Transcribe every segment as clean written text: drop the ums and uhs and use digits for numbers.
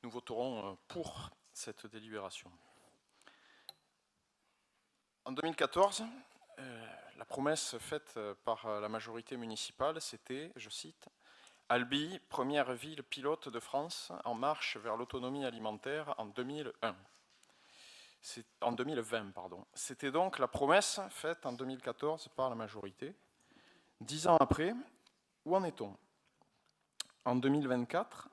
nous voterons pour cette délibération. En 2014, la promesse faite par la majorité municipale, c'était, je cite, « Albi, première ville pilote de France en marche vers l'autonomie alimentaire en 2001 ». En 2020, pardon. C'était donc la promesse faite en 2014 par la majorité. 10 ans après, où en est-on? En 2024,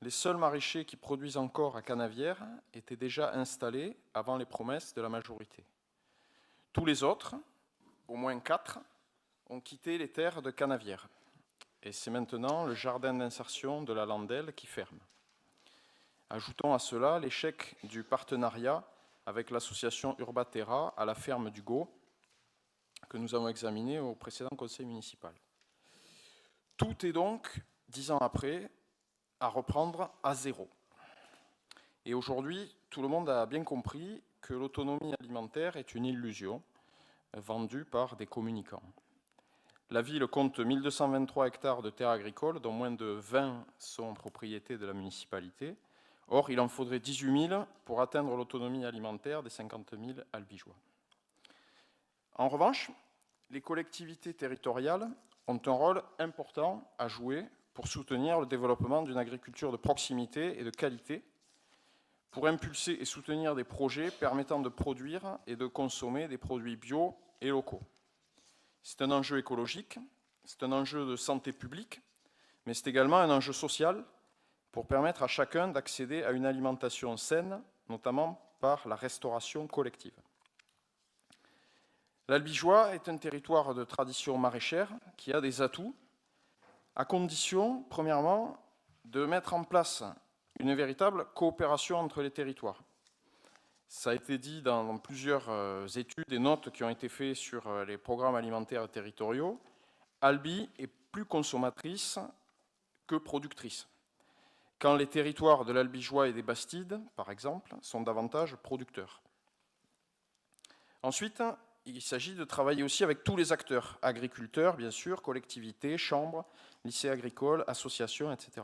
les seuls maraîchers qui produisent encore à Canavières étaient déjà installés avant les promesses de la majorité. Tous les autres, au moins 4, ont quitté les terres de Canavières. Et c'est maintenant le jardin d'insertion de la Landelle qui ferme. Ajoutons à cela l'échec du partenariat avec l'association Urbaterra à la ferme du Gau, que nous avons examiné au précédent conseil municipal. Tout est donc, 10 ans après, à reprendre à zéro. Et aujourd'hui, tout le monde a bien compris que l'autonomie alimentaire est une illusion vendue par des communicants. La ville compte 1223 hectares de terres agricoles, dont moins de 20 sont propriété de la municipalité. Or, il en faudrait 18 000 pour atteindre l'autonomie alimentaire des 50 000 albigeois. En revanche, les collectivités territoriales ont un rôle important à jouer pour soutenir le développement d'une agriculture de proximité et de qualité, pour impulser et soutenir des projets permettant de produire et de consommer des produits bio et locaux. C'est un enjeu écologique, c'est un enjeu de santé publique, mais c'est également un enjeu social pour permettre à chacun d'accéder à une alimentation saine, notamment par la restauration collective. L'Albigeois est un territoire de tradition maraîchère qui a des atouts, à condition, premièrement, de mettre en place une véritable coopération entre les territoires. Ça a été dit dans plusieurs études et notes qui ont été faites sur les programmes alimentaires territoriaux. Albi est plus consommatrice que productrice, quand les territoires de l'Albigeois et des Bastides, par exemple, sont davantage producteurs. Ensuite, il s'agit de travailler aussi avec tous les acteurs, agriculteurs, bien sûr, collectivités, chambres, lycées agricoles, associations, etc.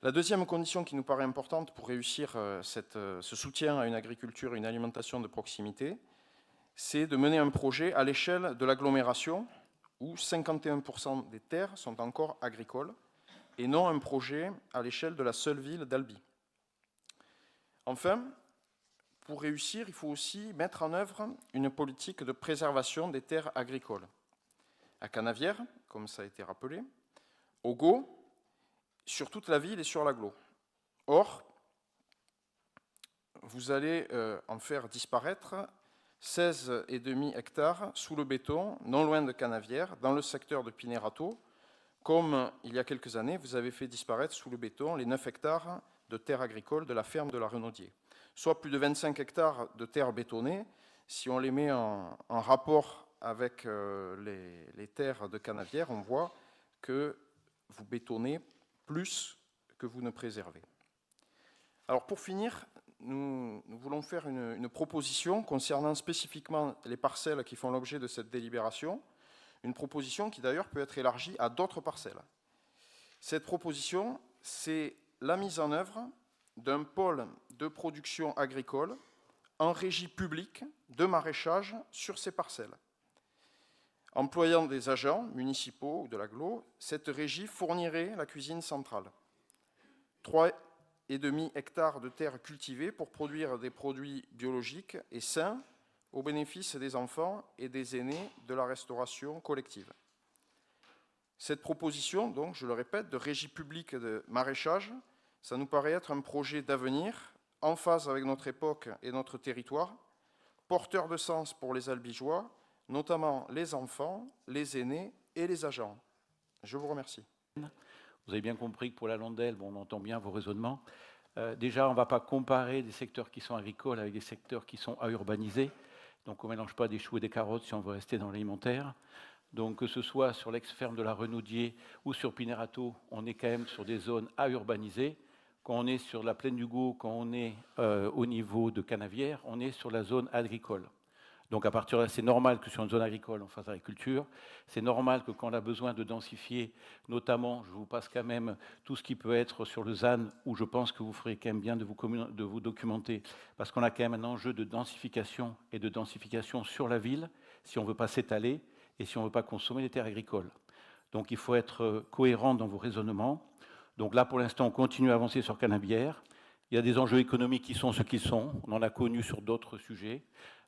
La deuxième condition qui nous paraît importante pour réussir ce soutien à une agriculture et une alimentation de proximité, c'est de mener un projet à l'échelle de l'agglomération où 51% des terres sont encore agricoles et non un projet à l'échelle de la seule ville d'Albi. Enfin, pour réussir, il faut aussi mettre en œuvre une politique de préservation des terres agricoles. À Canavières, comme ça a été rappelé, au Gau, sur toute la ville et sur l'agglo. Or, vous allez en faire disparaître 16,5 hectares sous le béton, non loin de Canavières, dans le secteur de Pinerato, comme il y a quelques années, vous avez fait disparaître sous le béton les 9 hectares de terres agricoles de la ferme de la Renaudier. Soit plus de 25 hectares de terres bétonnées, si on les met en rapport avec les terres de Canavières, on voit que vous bétonnez plus que vous ne préservez. Alors pour finir, nous voulons faire une proposition concernant spécifiquement les parcelles qui font l'objet de cette délibération, une proposition qui d'ailleurs peut être élargie à d'autres parcelles. Cette proposition, c'est la mise en œuvre d'un pôle de production agricole en régie publique de maraîchage sur ces parcelles. Employant des agents municipaux ou de l'agglo, cette régie fournirait la cuisine centrale. 3,5 hectares de terres cultivées pour produire des produits biologiques et sains au bénéfice des enfants et des aînés de la restauration collective. Cette proposition, donc, je le répète, de régie publique de maraîchage, ça nous paraît être un projet d'avenir, en phase avec notre époque et notre territoire, porteur de sens pour les Albigeois, notamment les enfants, les aînés et les agents. Je vous remercie. Vous avez bien compris que pour la Landelle, on entend bien vos raisonnements. Déjà, on ne va pas comparer des secteurs qui sont agricoles avec des secteurs qui sont à urbaniser. Donc on ne mélange pas des choux et des carottes si on veut rester dans l'alimentaire. Donc que ce soit sur l'ex-ferme de la Renaudier ou sur Pinerato, on est quand même sur des zones à urbaniser. Quand on est sur la plaine du Gau, quand on est au niveau de Canavières, on est sur la zone agricole. Donc à partir de là, c'est normal que sur une zone agricole, on fasse agriculture. C'est normal que quand on a besoin de densifier, notamment, je vous passe quand même tout ce qui peut être sur le ZAN, où je pense que vous ferez quand même bien de vous documenter, parce qu'on a quand même un enjeu de densification et de densification sur la ville, si on ne veut pas s'étaler et si on ne veut pas consommer les terres agricoles. Donc il faut être cohérent dans vos raisonnements. Donc là, pour l'instant, on continue à avancer sur Canebière. Il y a des enjeux économiques qui sont ce qu'ils sont. On en a connu sur d'autres sujets.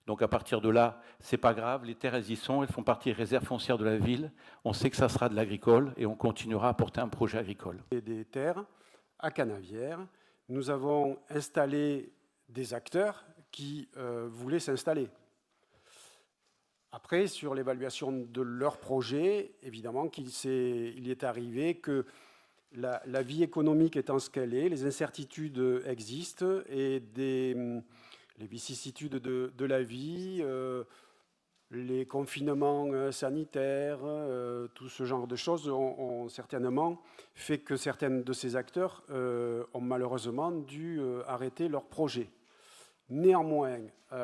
Donc à partir de là, c'est pas grave, les terres, elles y sont, elles font partie des réserves foncières de la ville. On sait que ça sera de l'agricole et on continuera à porter un projet agricole. Des terres à Canebière, nous avons installé des acteurs qui voulaient s'installer. Après, sur l'évaluation de leur projet, évidemment il est arrivé que la vie économique étant ce qu'elle est, les incertitudes existent et les vicissitudes de la vie, les confinements sanitaires, tout ce genre de choses ont certainement fait que certains de ces acteurs ont malheureusement dû arrêter leur projet. Néanmoins,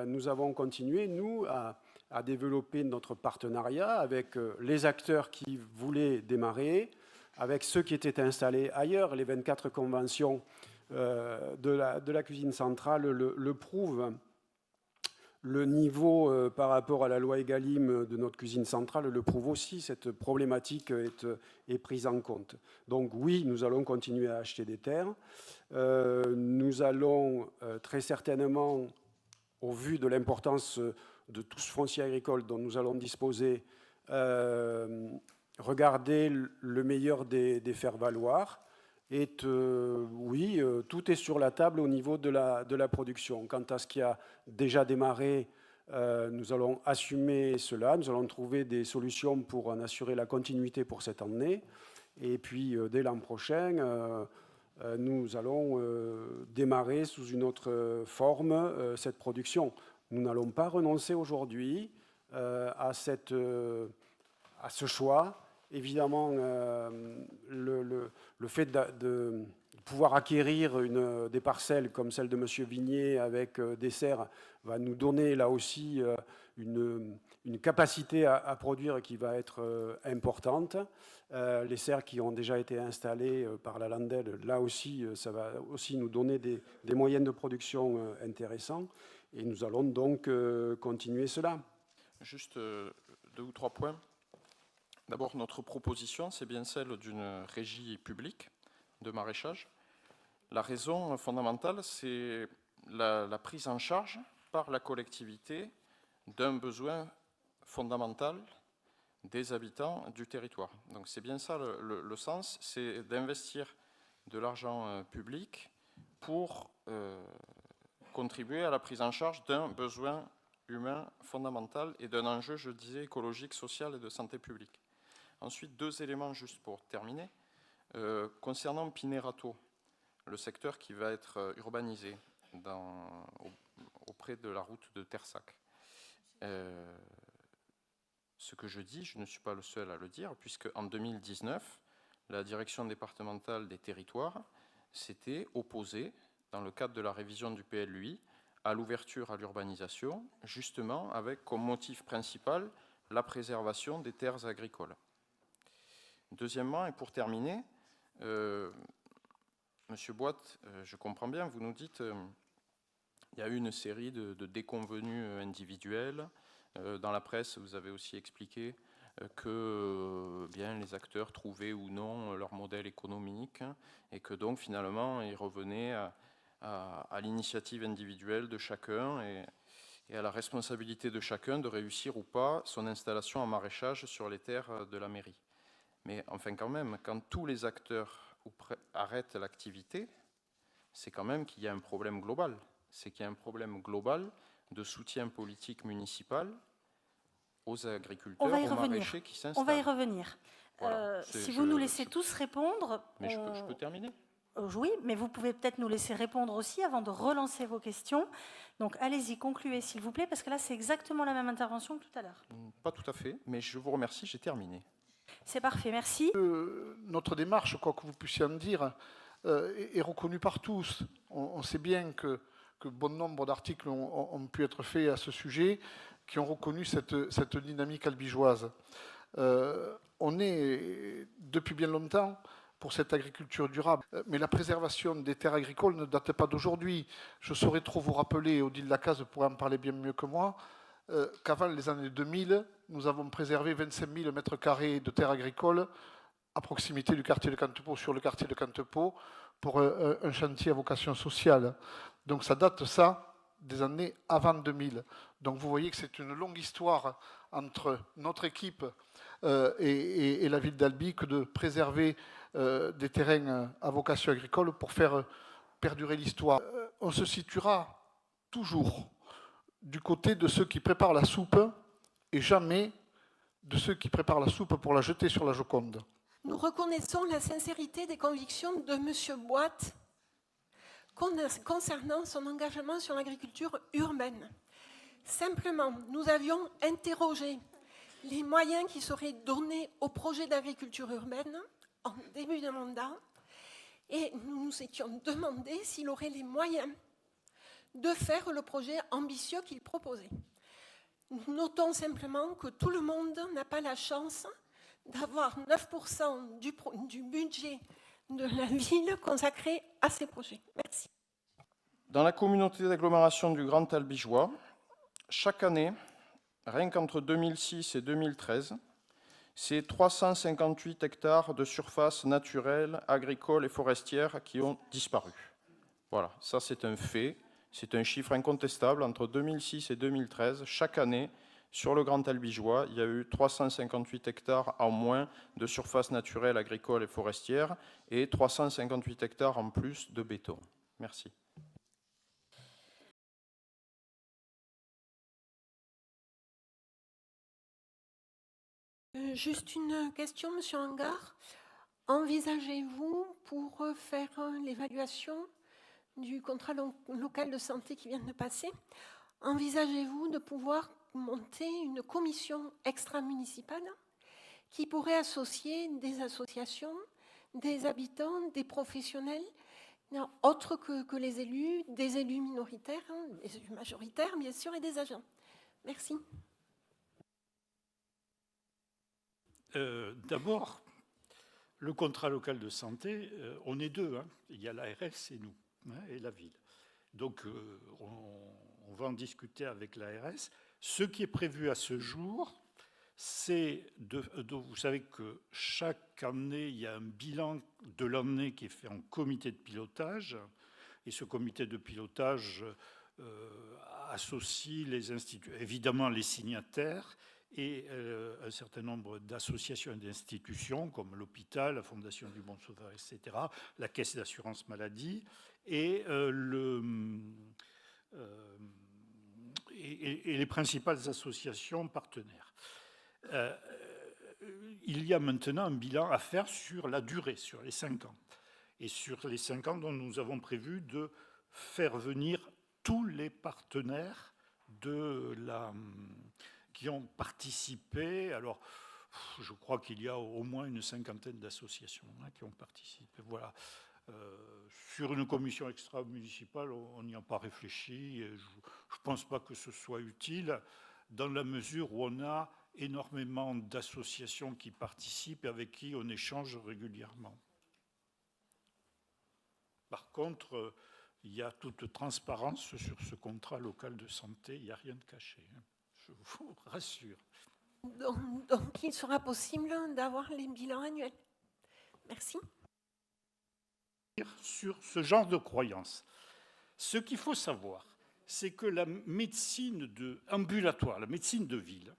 nous avons continué, nous, à développer notre partenariat avec les acteurs qui voulaient démarrer, avec ceux qui étaient installés ailleurs. Les 24 conventions de la cuisine centrale le prouvent. Le niveau par rapport à la loi Egalim de notre cuisine centrale le prouve aussi. Cette problématique est prise en compte. Donc oui, nous allons continuer à acheter des terres. Nous allons très certainement, au vu de l'importance de tout ce foncier agricole dont nous allons disposer, regarder le meilleur des faire-valoir. Et oui, tout est sur la table au niveau de la production. Quant à ce qui a déjà démarré, nous allons assumer cela. Nous allons trouver des solutions pour en assurer la continuité pour cette année. Et puis, dès l'an prochain, nous allons démarrer sous une autre forme cette production. Nous n'allons pas renoncer aujourd'hui à ce choix. Évidemment, le fait de pouvoir acquérir des parcelles comme celle de M. Vignier avec des serres va nous donner là aussi une capacité à produire qui va être importante. Les serres qui ont déjà été installées par la Landel, là aussi, ça va aussi nous donner des moyens de production intéressants. Et nous allons donc continuer cela. Juste 2 ou 3 points. D'abord, notre proposition, c'est bien celle d'une régie publique de maraîchage. La raison fondamentale, c'est la prise en charge par la collectivité d'un besoin fondamental des habitants du territoire. Donc c'est bien ça le sens, c'est d'investir de l'argent public pour contribuer à la prise en charge d'un besoin humain fondamental et d'un enjeu, je disais, écologique, social et de santé publique. Ensuite, 2 éléments juste pour terminer. Concernant Pinerato, le secteur qui va être urbanisé auprès de la route de Tersac. Ce que je dis, je ne suis pas le seul à le dire, puisque en 2019, la direction départementale des territoires s'était opposée, dans le cadre de la révision du PLUI, à l'ouverture à l'urbanisation, justement avec comme motif principal la préservation des terres agricoles. Deuxièmement, et pour terminer, Monsieur Boite, je comprends bien, vous nous dites il y a eu une série de déconvenues individuelles. Dans la presse, vous avez aussi expliqué que bien les acteurs trouvaient ou non leur modèle économique et que donc finalement ils revenaient à l'initiative individuelle de chacun et à la responsabilité de chacun de réussir ou pas son installation en maraîchage sur les terres de la mairie. Mais enfin quand même, quand tous les acteurs arrêtent l'activité, c'est quand même qu'il y a un problème global. C'est qu'il y a un problème global de soutien politique municipal aux agriculteurs, aux maraîchers qui s'installent. On va y revenir. Voilà. Si vous nous laissez tous répondre... Mais je peux terminer. Oui, mais vous pouvez peut-être nous laisser répondre aussi avant de relancer vos questions. Donc allez-y, concluez s'il vous plaît, parce que là c'est exactement la même intervention que tout à l'heure. Pas tout à fait, mais je vous remercie, j'ai terminé. C'est parfait, merci. Notre démarche, quoi que vous puissiez en dire, est reconnue par tous. On sait bien que que bon nombre d'articles ont pu être faits à ce sujet, qui ont reconnu cette dynamique albigeoise. On est depuis bien longtemps pour cette agriculture durable, mais la préservation des terres agricoles ne date pas d'aujourd'hui. Je saurais trop vous rappeler, Odile Lacaze pourrait en parler bien mieux que moi, qu'avant les années 2000, nous avons préservé 25 000 mètres carrés de terres agricoles à proximité du quartier de Cantepôt, sur le quartier de Cantepôt, pour un chantier à vocation sociale. Donc ça date, ça, des années avant 2000. Donc vous voyez que c'est une longue histoire entre notre équipe et la ville d'Albi que de préserver des terrains à vocation agricole pour faire perdurer l'histoire. On se situera toujours du côté de ceux qui préparent la soupe et jamais de ceux qui préparent la soupe pour la jeter sur la Joconde. Nous reconnaissons la sincérité des convictions de M. Boite concernant son engagement sur l'agriculture urbaine. Simplement, nous avions interrogé les moyens qui seraient donnés au projet d'agriculture urbaine en début de mandat et nous nous étions demandé s'il aurait les moyens de faire le projet ambitieux qu'il proposait. Nous notons simplement que tout le monde n'a pas la chance d'avoir 9% du budget de la ville consacré à ces projets. Merci. Dans la communauté d'agglomération du Grand Albigeois, chaque année, rien qu'entre 2006 et 2013, c'est 358 hectares de surface naturelle, agricole et forestière qui ont disparu. Voilà, ça c'est un fait, c'est un chiffre incontestable. Entre 2006 et 2013, chaque année, sur le Grand Albigeois, il y a eu 358 hectares en moins de surface naturelle, agricole et forestière et 358 hectares en plus de béton. Merci. Juste une question, Monsieur Angard. Envisagez-vous, pour faire l'évaluation du contrat local de santé qui vient de passer, envisagez-vous de pouvoir monter une commission extra-municipale qui pourrait associer des associations, des habitants, des professionnels, autres que les élus, des élus minoritaires, des élus majoritaires, bien sûr, et des agents. Merci. D'abord, le contrat local de santé, on est deux. Il y a l'ARS et nous, et la ville. Donc, on va en discuter avec l'ARS. Ce qui est prévu à ce jour, c'est vous savez que chaque année, il y a un bilan de l'année qui est fait en comité de pilotage. Et ce comité de pilotage associe les instituts, évidemment les signataires, et un certain nombre d'associations et d'institutions comme l'hôpital, la Fondation du Bon Sauveur, etc., la Caisse d'assurance maladie et les principales associations partenaires. Il y a maintenant un bilan à faire sur la durée, sur les 5 ans. Et sur les 5 ans dont nous avons prévu de faire venir tous les partenaires qui ont participé. Alors, je crois qu'il y a au moins une 50aine d'associations qui ont participé. Voilà. Sur une commission extra-municipale, on n'y a pas réfléchi. Je ne pense pas que ce soit utile, dans la mesure où on a énormément d'associations qui participent et avec qui on échange régulièrement. Par contre, il y a toute transparence sur ce contrat local de santé, il n'y a rien de caché. Je vous rassure. Donc il sera possible d'avoir les bilans annuels. Merci. Sur ce genre de croyances, ce qu'il faut savoir, c'est que la médecine ambulatoire, la médecine de ville,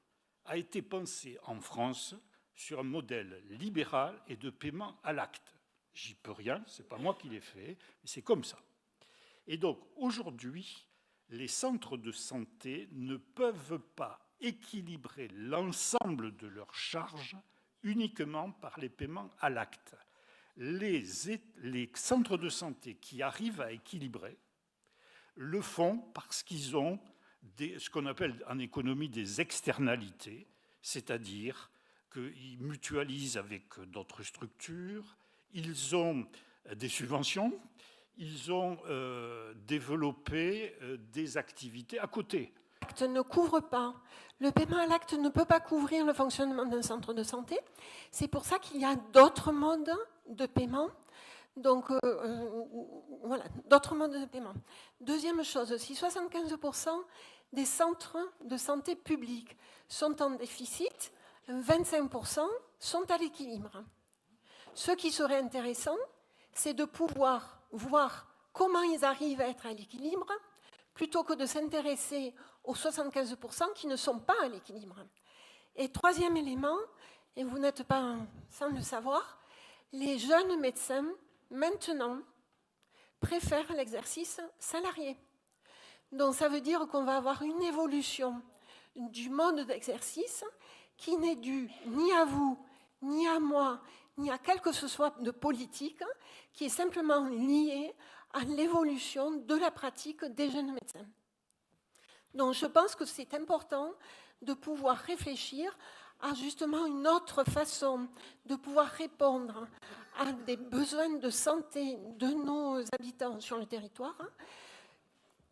a été pensée en France sur un modèle libéral et de paiement à l'acte. J'y peux rien, ce n'est pas moi qui l'ai fait, mais c'est comme ça. Et donc aujourd'hui, les centres de santé ne peuvent pas équilibrer l'ensemble de leurs charges uniquement par les paiements à l'acte. Les centres de santé qui arrivent à équilibrer le font parce qu'ils ont ce qu'on appelle en économie des externalités, c'est-à-dire qu'ils mutualisent avec d'autres structures, ils ont des subventions, ils ont développé des activités à côté. L'acte ne couvre pas. Le paiement à l'acte ne peut pas couvrir le fonctionnement d'un centre de santé. C'est pour ça qu'il y a d'autres modes de paiement. Donc, voilà, d'autres modes de paiement. Deuxième chose, si 75% des centres de santé publics sont en déficit, 25% sont à l'équilibre. Ce qui serait intéressant, c'est de pouvoir voir comment ils arrivent à être à l'équilibre, plutôt que de s'intéresser aux 75% qui ne sont pas à l'équilibre. Et troisième élément, et vous n'êtes pas sans le savoir, les jeunes médecins, maintenant, préfèrent l'exercice salarié. Donc ça veut dire qu'on va avoir une évolution du mode d'exercice qui n'est due ni à vous, ni à moi, ni à quel que ce soit de politique, qui est simplement liée à l'évolution de la pratique des jeunes médecins. Donc je pense que c'est important de pouvoir réfléchir à justement une autre façon de pouvoir répondre à des besoins de santé de nos habitants sur le territoire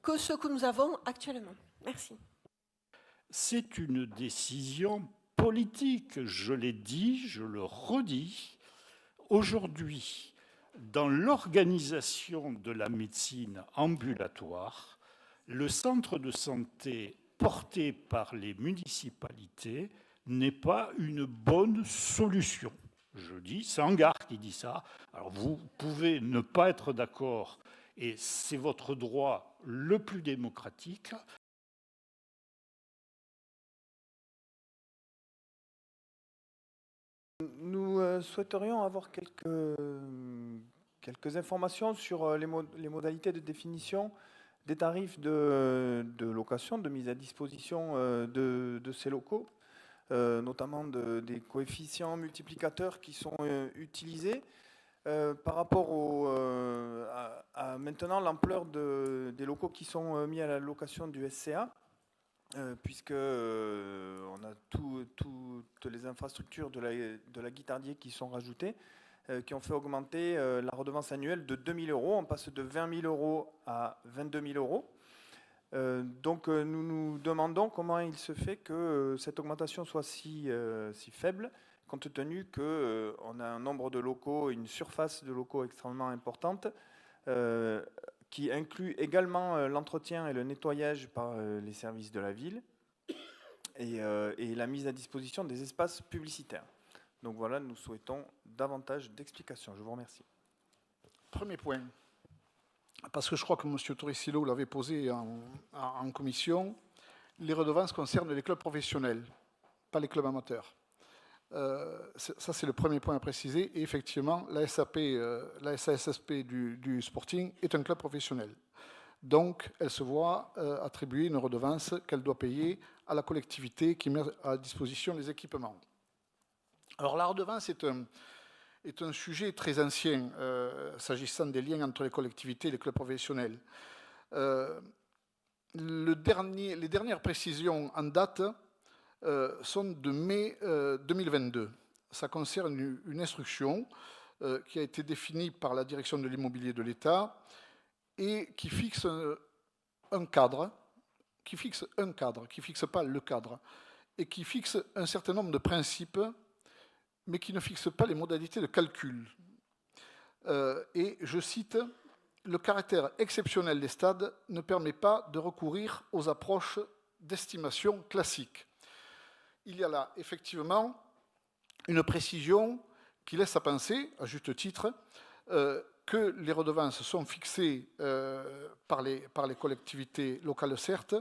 que ce que nous avons actuellement. Merci. C'est une décision politique, je l'ai dit, je le redis. Aujourd'hui, dans l'organisation de la médecine ambulatoire, le centre de santé porté par les municipalités n'est pas une bonne solution. Je dis, c'est Angar qui dit ça. Alors vous pouvez ne pas être d'accord, et c'est votre droit le plus démocratique. Nous souhaiterions avoir quelques informations sur les modalités de définition des tarifs de location, de mise à disposition de ces locaux, notamment des coefficients multiplicateurs qui sont utilisés par rapport à maintenant l'ampleur des locaux qui sont mis à la location du SCA, puisque on a toutes les infrastructures de la Guittardier qui sont rajoutées, qui ont fait augmenter la redevance annuelle de 2 000 €. On passe de 20 000 € à 22 000 €. Donc nous nous demandons comment il se fait que cette augmentation soit si faible, compte tenu qu'on a un nombre de locaux, une surface de locaux extrêmement importante, qui inclut également l'entretien et le nettoyage par les services de la ville et la mise à disposition des espaces publicitaires. Donc voilà, nous souhaitons davantage d'explications. Je vous remercie. Premier point, parce que je crois que M. Torricillo l'avait posé en commission, les redevances concernent les clubs professionnels, pas les clubs amateurs. Ça, c'est le premier point à préciser. Et effectivement, la SASSP du Sporting est un club professionnel. Donc, elle se voit attribuer une redevance qu'elle doit payer à la collectivité qui met à disposition les équipements. Alors, la redevance est un sujet très ancien, s'agissant des liens entre les collectivités et les clubs professionnels. Les dernières précisions en date sont de mai 2022. Ça concerne une instruction qui a été définie par la direction de l'immobilier de l'État et qui fixe un cadre, qui fixe pas le cadre, et qui fixe un certain nombre de principes, mais qui ne fixe pas les modalités de calcul. Et je cite, « Le caractère exceptionnel des stades ne permet pas de recourir aux approches d'estimation classiques. » Il y a là effectivement une précision qui laisse à penser, à juste titre, que les redevances sont fixées par les collectivités locales, certes,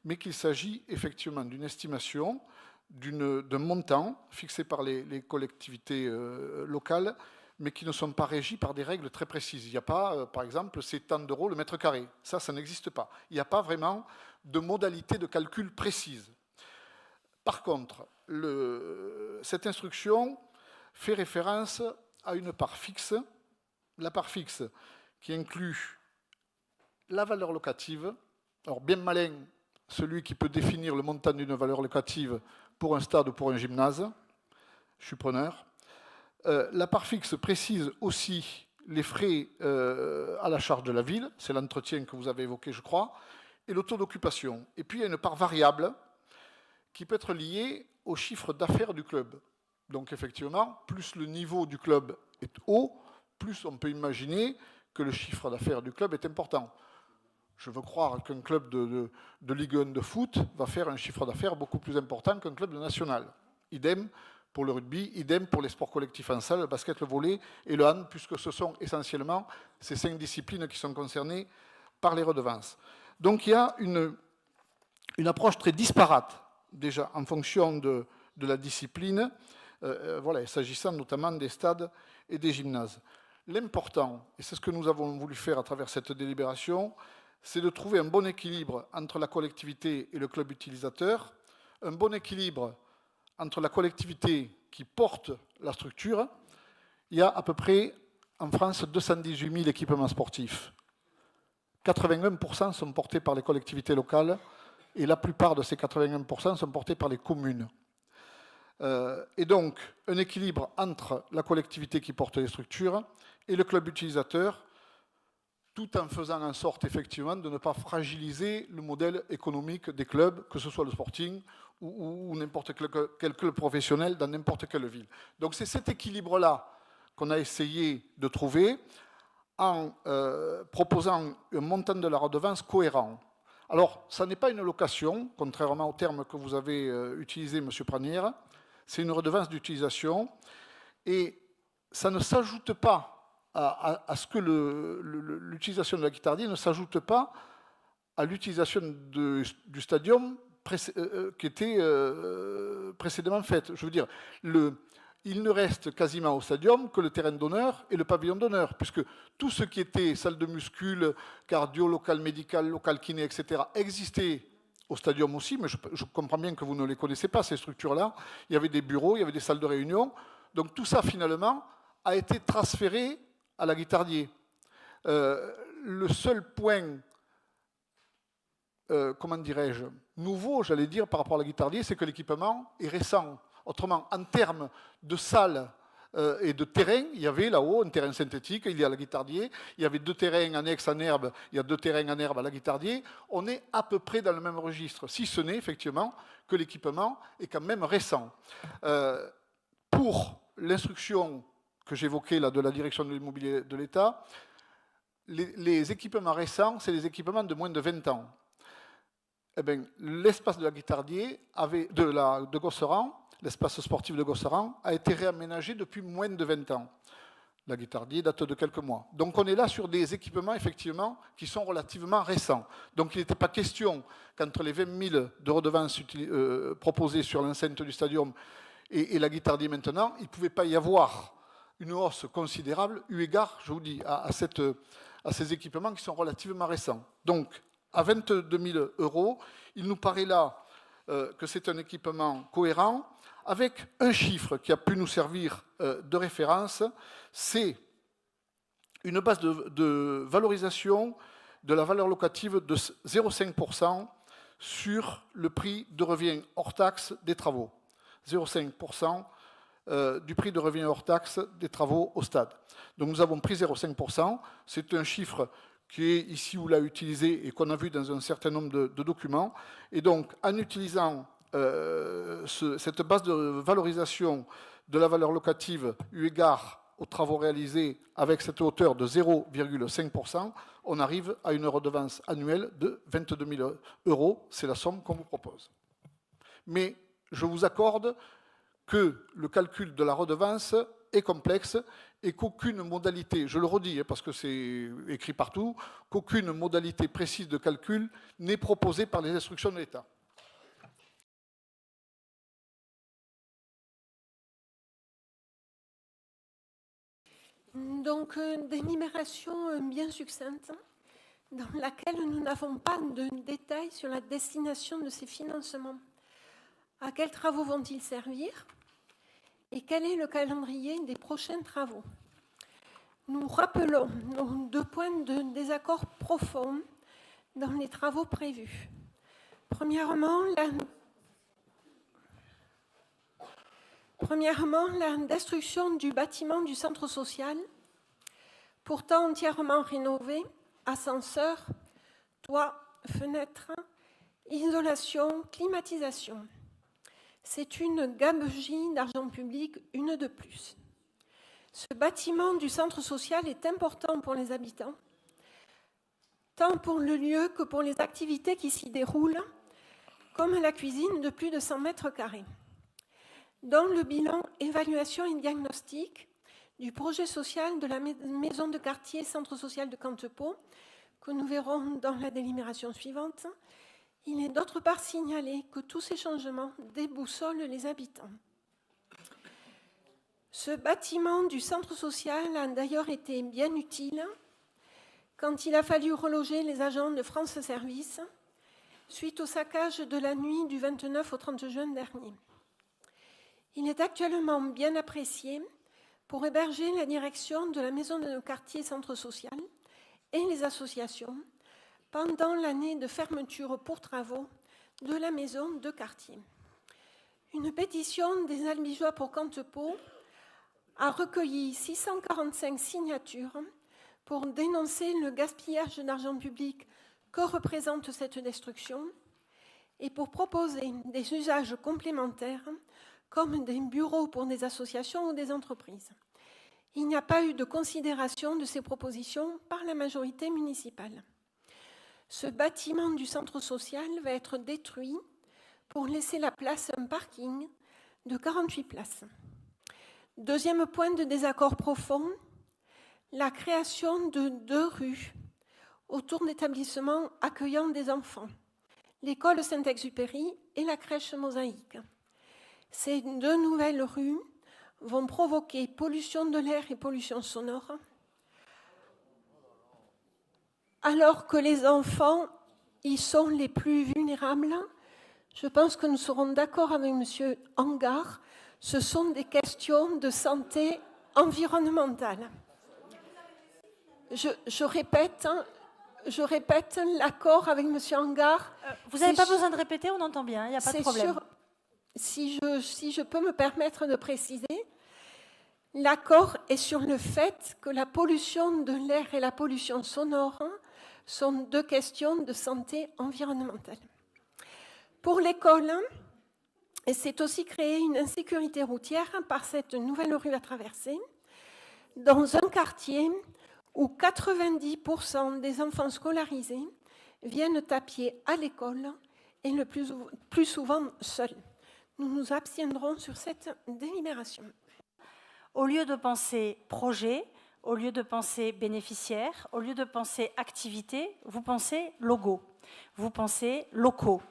mais qu'il s'agit effectivement d'une estimation d'un montant fixé par les collectivités locales, mais qui ne sont pas régis par des règles très précises. Il n'y a pas, par exemple, c'est tant d'euros le mètre carré. Ça n'existe pas. Il n'y a pas vraiment de modalité de calcul précise. Par contre, cette instruction fait référence à une part fixe, la part fixe qui inclut la valeur locative. Alors, bien malin, celui qui peut définir le montant d'une valeur locative pour un stade ou pour un gymnase. Je suis preneur. La part fixe précise aussi les frais à la charge de la ville, c'est l'entretien que vous avez évoqué, je crois, et le taux d'occupation. Et puis, il y a une part variable qui peut être liée au chiffre d'affaires du club. Donc, effectivement, plus le niveau du club est haut, plus on peut imaginer que le chiffre d'affaires du club est important. Je veux croire qu'un club de Ligue 1 de foot va faire un chiffre d'affaires beaucoup plus important qu'un club de national. Idem pour le rugby, idem pour les sports collectifs en salle, le basket, le volley et le hand, puisque ce sont essentiellement ces 5 disciplines qui sont concernées par les redevances. Donc il y a une approche très disparate, déjà, en fonction de la discipline, voilà, s'agissant notamment des stades et des gymnases. L'important, et c'est ce que nous avons voulu faire à travers cette délibération, c'est de trouver un bon équilibre entre la collectivité et le club utilisateur, un bon équilibre entre la collectivité qui porte la structure. Il y a à peu près en France 218 000 équipements sportifs. 81% sont portés par les collectivités locales et la plupart de ces 81% sont portés par les communes. Et donc, un équilibre entre la collectivité qui porte les structures et le club utilisateur, tout en faisant en sorte, effectivement, de ne pas fragiliser le modèle économique des clubs, que ce soit le Sporting ou n'importe quel club professionnel dans n'importe quelle ville. Donc c'est cet équilibre-là qu'on a essayé de trouver en proposant un montant de la redevance cohérent. Alors, ça n'est pas une location, contrairement au terme que vous avez utilisé, M. Pranière, c'est une redevance d'utilisation, et ça ne s'ajoute pas à ce que l'utilisation de la guitardie ne s'ajoute pas à l'utilisation du stadium qui était précédemment faite. Je veux dire, il ne reste quasiment au stadium que le terrain d'honneur et le pavillon d'honneur, puisque tout ce qui était salle de muscule, cardio, local médical, local kiné, etc., existait au stadium aussi, mais je comprends bien que vous ne les connaissez pas, ces structures-là. Il y avait des bureaux, il y avait des salles de réunion. Donc tout ça, finalement, a été transféré à la Guittardier. Le seul point, comment dirais-je, nouveau, j'allais dire, par rapport à la Guittardier, c'est que l'équipement est récent. Autrement, en termes de salles et de terrain, il y avait là-haut un terrain synthétique, il y a à la Guittardier, il y avait 2 terrains annexes en herbe, il y a 2 terrains en herbe à la Guittardier. On est à peu près dans le même registre, si ce n'est effectivement que l'équipement est quand même récent. Pour l'instruction que j'évoquais là de la direction de l'immobilier de l'État, les équipements récents, c'est les équipements de moins de 20 ans. Eh bien, l'espace de la Guittardier, de Gosseran, l'espace sportif de Gosseran, a été réaménagé depuis moins de 20 ans. La Guittardier date de quelques mois. Donc on est là sur des équipements, effectivement, qui sont relativement récents. Donc il n'était pas question qu'entre les 20 000 de redevances proposées sur l'enceinte du stadium et la Guittardier maintenant, il ne pouvait pas y avoir une hausse considérable, eu égard, je vous dis, à ces équipements qui sont relativement récents. Donc, à 22 000 €, il nous paraît là que c'est un équipement cohérent, avec un chiffre qui a pu nous servir de référence, c'est une base de valorisation de la valeur locative de 0,5% sur le prix de revient hors taxe des travaux. 0,5% du prix de revient hors taxe des travaux au stade. Donc nous avons pris 0,5%. C'est un chiffre qui est ici ou là utilisé et qu'on a vu dans un certain nombre de documents. Et donc, en utilisant cette base de valorisation de la valeur locative eu égard aux travaux réalisés avec cette hauteur de 0,5%, on arrive à une redevance annuelle de 22 000 €. C'est la somme qu'on vous propose. Mais je vous accorde que le calcul de la redevance est complexe et qu'aucune modalité, je le redis parce que c'est écrit partout, qu'aucune modalité précise de calcul n'est proposée par les instructions de l'État. Donc, délibération bien succincte, dans laquelle nous n'avons pas de détails sur la destination de ces financements. À quels travaux vont-ils servir ? Et quel est le calendrier des prochains travaux? Nous rappelons nos 2 points de désaccord profond dans les travaux prévus. Premièrement, la destruction du bâtiment du centre social pourtant entièrement rénové, ascenseur, toit, fenêtres, isolation, climatisation. C'est une gabegie d'argent public, une de plus. Ce bâtiment du centre social est important pour les habitants, tant pour le lieu que pour les activités qui s'y déroulent, comme la cuisine de plus de 100 mètres carrés. Dans le bilan évaluation et diagnostic du projet social de la maison de quartier centre social de Cantepot, que nous verrons dans la délibération suivante, il est d'autre part signalé que tous ces changements déboussolent les habitants. Ce bâtiment du centre social a d'ailleurs été bien utile quand il a fallu reloger les agents de France Service suite au saccage de la nuit du 29 au 30 juin dernier. Il est actuellement bien apprécié pour héberger la direction de la maison de quartier centre social et les associations pendant l'année de fermeture pour travaux de la maison de quartier. Une pétition des Albigeois pour Cantepot a recueilli 645 signatures pour dénoncer le gaspillage d'argent public que représente cette destruction et pour proposer des usages complémentaires comme des bureaux pour des associations ou des entreprises. Il n'y a pas eu de considération de ces propositions par la majorité municipale. Ce bâtiment du centre social va être détruit pour laisser la place à un parking de 48 places. Deuxième point de désaccord profond, la création de 2 rues autour d'établissements accueillant des enfants, l'école Saint-Exupéry et la crèche Mosaïque. Ces 2 nouvelles rues vont provoquer pollution de l'air et pollution sonore, alors que les enfants y sont les plus vulnérables. Je pense que nous serons d'accord avec M. Angard, ce sont des questions de santé environnementale. Je répète l'accord avec M. Angard. Vous n'avez pas besoin de répéter, on entend bien, il n'y a pas de problème. Si je peux me permettre de préciser, l'accord est sur le fait que la pollution de l'air et la pollution sonore sont 2 questions de santé environnementale. Pour l'école, c'est aussi créer une insécurité routière par cette nouvelle rue à traverser, dans un quartier où 90% des enfants scolarisés viennent à pied à l'école et le plus souvent seuls. Nous nous abstiendrons sur cette délibération. Au lieu de penser projet, au lieu de penser bénéficiaire, au lieu de penser activité, vous pensez logo, vous pensez locaux.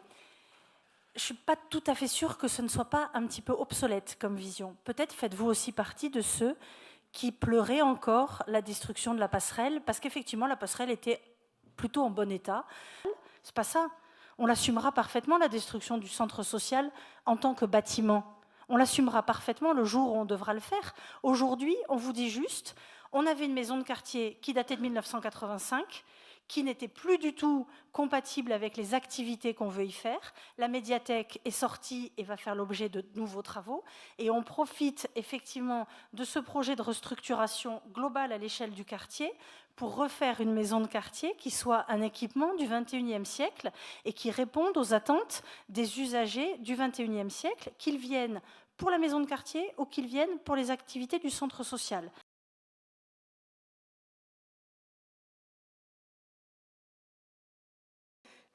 Je ne suis pas tout à fait sûre que ce ne soit pas un petit peu obsolète comme vision. Peut-être faites-vous aussi partie de ceux qui pleuraient encore la destruction de la passerelle, parce qu'effectivement, la passerelle était plutôt en bon état. C'est pas ça. On l'assumera parfaitement, la destruction du centre social en tant que bâtiment. On l'assumera parfaitement le jour où on devra le faire. Aujourd'hui, on vous dit juste, on avait une maison de quartier qui datait de 1985, qui n'était plus du tout compatible avec les activités qu'on veut y faire. La médiathèque est sortie et va faire l'objet de nouveaux travaux. Et on profite effectivement de ce projet de restructuration globale à l'échelle du quartier pour refaire une maison de quartier qui soit un équipement du XXIe siècle et qui réponde aux attentes des usagers du XXIe siècle, qu'ils viennent pour la maison de quartier ou qu'ils viennent pour les activités du centre social.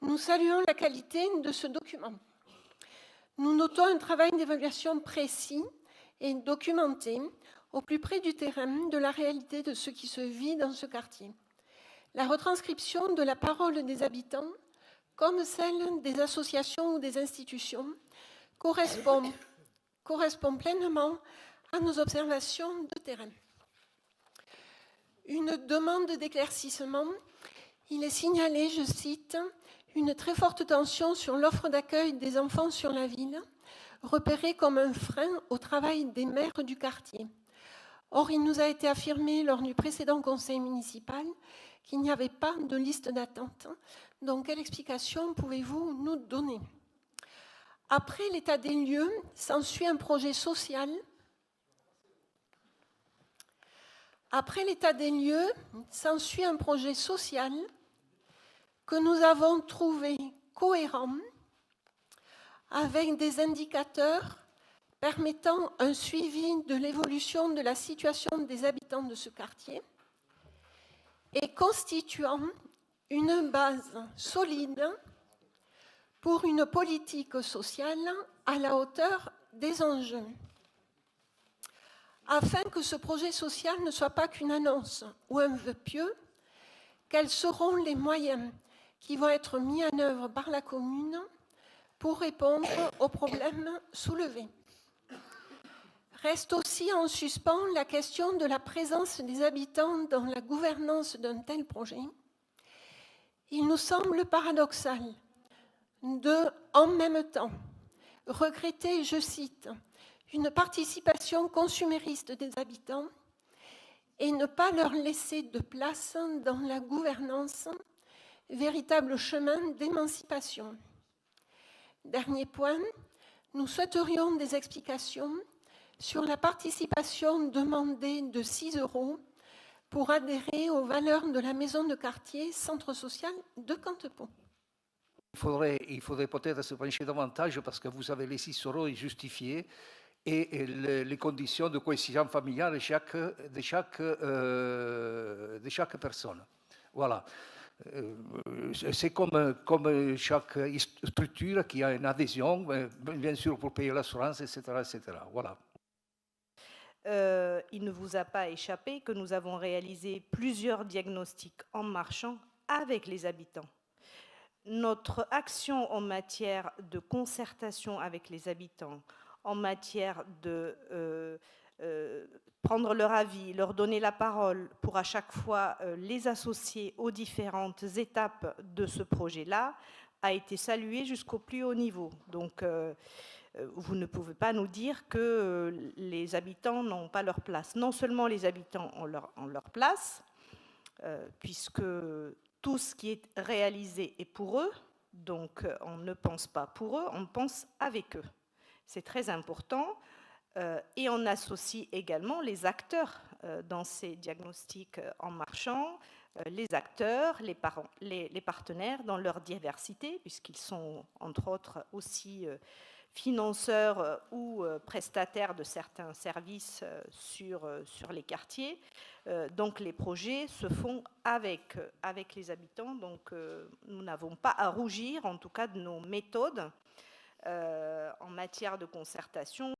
Nous saluons la qualité de ce document. Nous notons un travail d'évaluation précis et documenté au plus près du terrain de la réalité de ce qui se vit dans ce quartier. La retranscription de la parole des habitants, comme celle des associations ou des institutions, correspond pleinement à nos observations de terrain. Une demande d'éclaircissement, il est signalé, je cite, une très forte tension sur l'offre d'accueil des enfants sur la ville, repérée comme un frein au travail des maires du quartier. Or, il nous a été affirmé lors du précédent conseil municipal qu'il n'y avait pas de liste d'attente. Donc, quelle explication pouvez-vous nous donner? Après l'état des lieux, s'ensuit un projet social. Après l'état des lieux, s'ensuit un projet social que nous avons trouvé cohérent avec des indicateurs permettant un suivi de l'évolution de la situation des habitants de ce quartier et constituant une base solide pour une politique sociale à la hauteur des enjeux. Afin que ce projet social ne soit pas qu'une annonce ou un vœu pieux, quels seront les moyens qui vont être mis en œuvre par la commune pour répondre aux problèmes soulevés? Reste aussi en suspens la question de la présence des habitants dans la gouvernance d'un tel projet. Il nous semble paradoxal de, en même temps, regretter, je cite, une participation consumériste des habitants et ne pas leur laisser de place dans la gouvernance, véritable chemin d'émancipation. Dernier point, nous souhaiterions des explications sur la participation demandée de 6 € pour adhérer aux valeurs de la maison de quartier Centre social de Cantepont. Il faudrait peut-être se pencher davantage parce que vous avez les 6 € justifiés et les conditions de cohésion familiale de chaque personne. Voilà. C'est comme chaque structure qui a une adhésion, bien sûr pour payer l'assurance, etc., etc. Voilà. Il ne vous a pas échappé que nous avons réalisé plusieurs diagnostics en marchant avec les habitants. Notre action en matière de concertation avec les habitants, en matière de prendre leur avis, leur donner la parole pour à chaque fois les associer aux différentes étapes de ce projet-là, a été saluée jusqu'au plus haut niveau. Donc, vous ne pouvez pas nous dire que les habitants n'ont pas leur place. Non seulement les habitants ont leur place, puisque tout ce qui est réalisé est pour eux, donc on ne pense pas pour eux, on pense avec eux. C'est très important. Et on associe également les acteurs dans ces diagnostics en marchant, les acteurs, les partenaires dans leur diversité, puisqu'ils sont entre autres aussi financeurs ou prestataires de certains services sur les quartiers. Donc les projets se font avec les habitants, donc nous n'avons pas à rougir en tout cas de nos méthodes en matière de concertation.